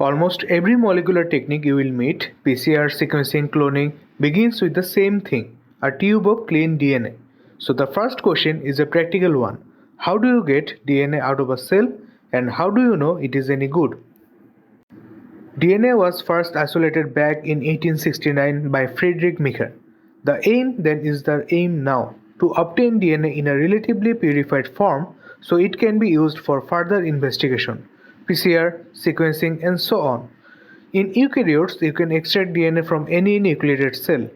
Almost every molecular technique you will meet, PCR, sequencing, cloning, begins with the same thing, a tube of clean DNA. So the first question is a practical one. How do you get DNA out of a cell and how do you know it is any good? DNA was first isolated back in 1869 by Friedrich Micher. The aim then is the aim now, to obtain DNA in a relatively purified form so it can be used for further investigation, PCR, sequencing and so on. In eukaryotes, you can extract DNA from any nucleated cell.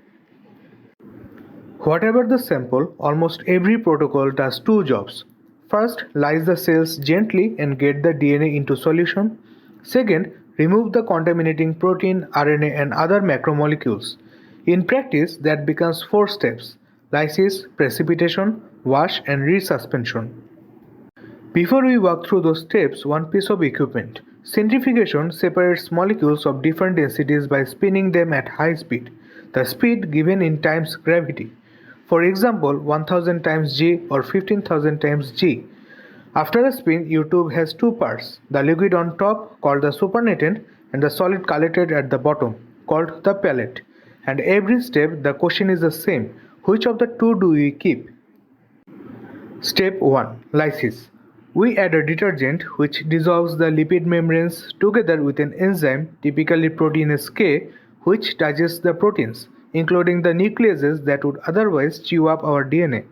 Whatever the sample, almost every protocol does two jobs. First, lyse the cells gently and get the DNA into solution. Second, remove the contaminating protein, RNA and other macromolecules. In practice, that becomes 4 steps: lysis, precipitation, wash and resuspension. Before we walk through those steps, one piece of equipment. Centrifugation separates molecules of different densities by spinning them at high speed, the speed given in times gravity. For example, 1000 times g or 15,000 times g. After a spin, your tube has two parts, the liquid on top called the supernatant and the solid collected at the bottom called the pellet. And every step the question is the same, which of the two do we keep? Step 1. Lysis. We add a detergent which dissolves the lipid membranes together with an enzyme, typically proteinase K, which digests the proteins, including the nucleases that would otherwise chew up our DNA.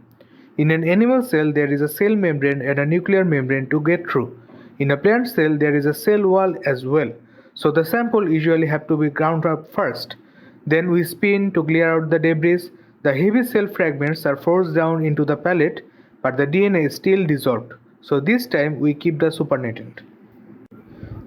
In an animal cell, there is a cell membrane and a nuclear membrane to get through. In a plant cell, there is a cell wall as well. So the sample usually have to be ground up first. Then we spin to clear out the debris. The heavy cell fragments are forced down into the pellet, but the DNA is still dissolved. So this time we keep the supernatant.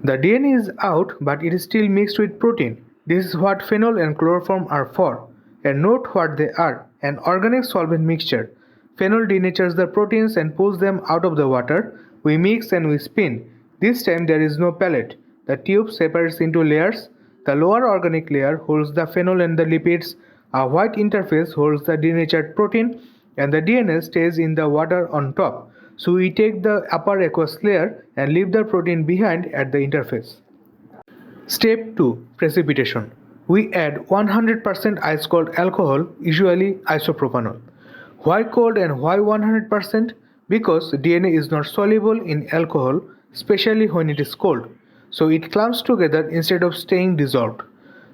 The DNA is out, but it is still mixed with protein. This is what phenol and chloroform are for. And note what they are: an organic solvent mixture. Phenol denatures the proteins and pulls them out of the water. We mix and we spin. This time there is no pellet. The tube separates into layers. The lower organic layer holds the phenol and the lipids. A white interface holds the denatured protein, and the DNA stays in the water on top. So we take the upper aqueous layer and leave the protein behind at the interface. Step 2. Precipitation. We add 100% ice cold alcohol, usually isopropanol. Why cold and why 100%? Because DNA is not soluble in alcohol, especially when it is cold. So it clumps together instead of staying dissolved.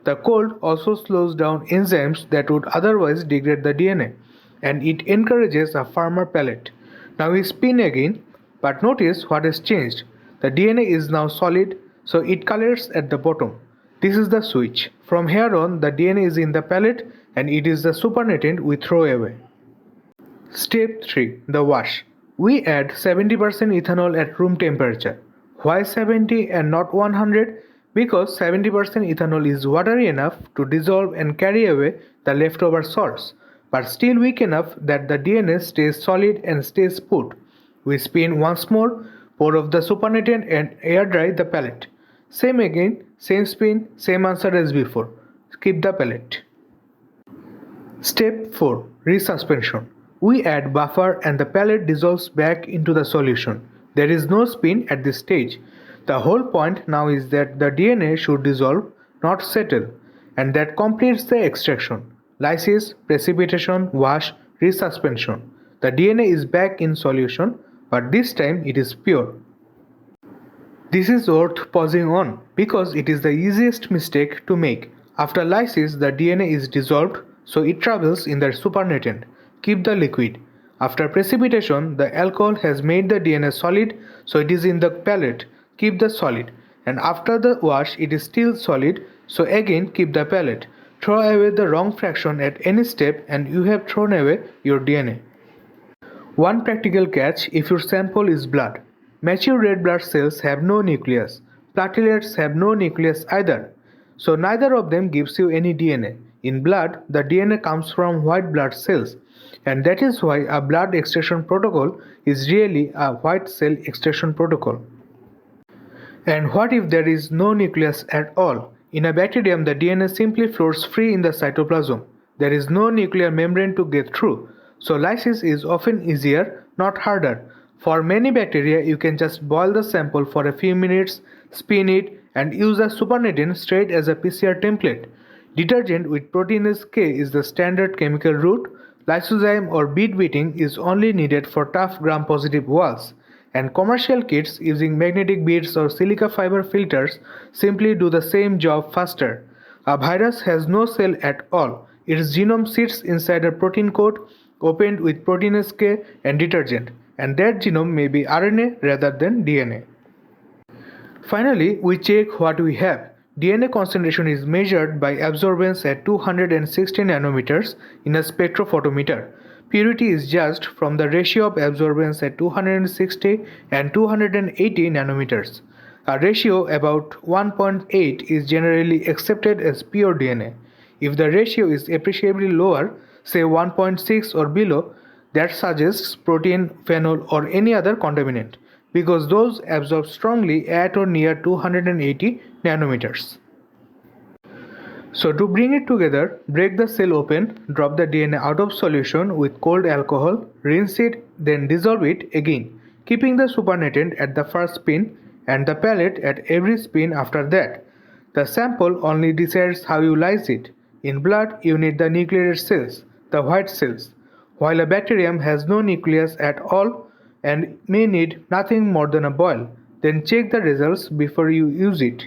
The cold also slows down enzymes that would otherwise degrade the DNA, and it encourages a firmer pellet. Now we spin again, but notice what has changed. The DNA is now solid, so it colors at the bottom. This is the switch. From here on, the DNA is in the pellet and it is the supernatant we throw away. Step 3. The wash. We add 70% ethanol at room temperature. Why 70 and not 100? Because 70% ethanol is watery enough to dissolve and carry away the leftover salts, but still weak enough that the DNA stays solid and stays put. We spin once more, pour off the supernatant and air dry the pellet. Same again, same spin, same answer as before. Keep the pellet. Step 4. Resuspension. We add buffer and the pellet dissolves back into the solution. There is no spin at this stage. The whole point now is that the DNA should dissolve, not settle, and that completes the extraction. Lysis, precipitation, wash, resuspension. The DNA is back in solution, but this time it is pure. This is worth pausing on because it is the easiest mistake to make. After lysis, the DNA is dissolved, so it travels in the supernatant. Keep the liquid. After precipitation, the alcohol has made the DNA solid, so it is in the pellet. Keep the solid. And after the wash, it is still solid, so again keep the pellet. Throw away the wrong fraction at any step and you have thrown away your DNA. One practical catch if your sample is blood. Mature red blood cells have no nucleus. Platelets have no nucleus either. So neither of them gives you any DNA. In blood, the DNA comes from white blood cells. And that is why a blood extraction protocol is really a white cell extraction protocol. And what if there is no nucleus at all? In a bacterium, the DNA simply floats free in the cytoplasm. There is no nuclear membrane to get through. So lysis is often easier, not harder. For many bacteria, you can just boil the sample for a few minutes, spin it, and use a supernatant straight as a PCR template. Detergent with proteinase K is the standard chemical route. Lysozyme or bead beating is only needed for tough gram-positive walls, and commercial kits using magnetic beads or silica fiber filters simply do the same job faster. A virus has no cell at all. Its genome sits inside a protein coat opened with proteinase K and detergent, and that genome may be RNA rather than DNA. Finally, we check what we have. DNA concentration is measured by absorbance at 260 nanometers in a spectrophotometer. Purity is judged from the ratio of absorbance at 260 and 280 nanometers. A ratio about 1.8 is generally accepted as pure DNA. If the ratio is appreciably lower, say 1.6 or below, that suggests protein, phenol, or any other contaminant, because those absorb strongly at or near 280 nanometers. So to bring it together, break the cell open, drop the DNA out of solution with cold alcohol, rinse it, then dissolve it again, keeping the supernatant at the first spin and the pellet at every spin after that. The sample only decides how you lyse it. In blood, you need the nucleated cells, the white cells, while a bacterium has no nucleus at all and may need nothing more than a boil. Then check the results before you use it.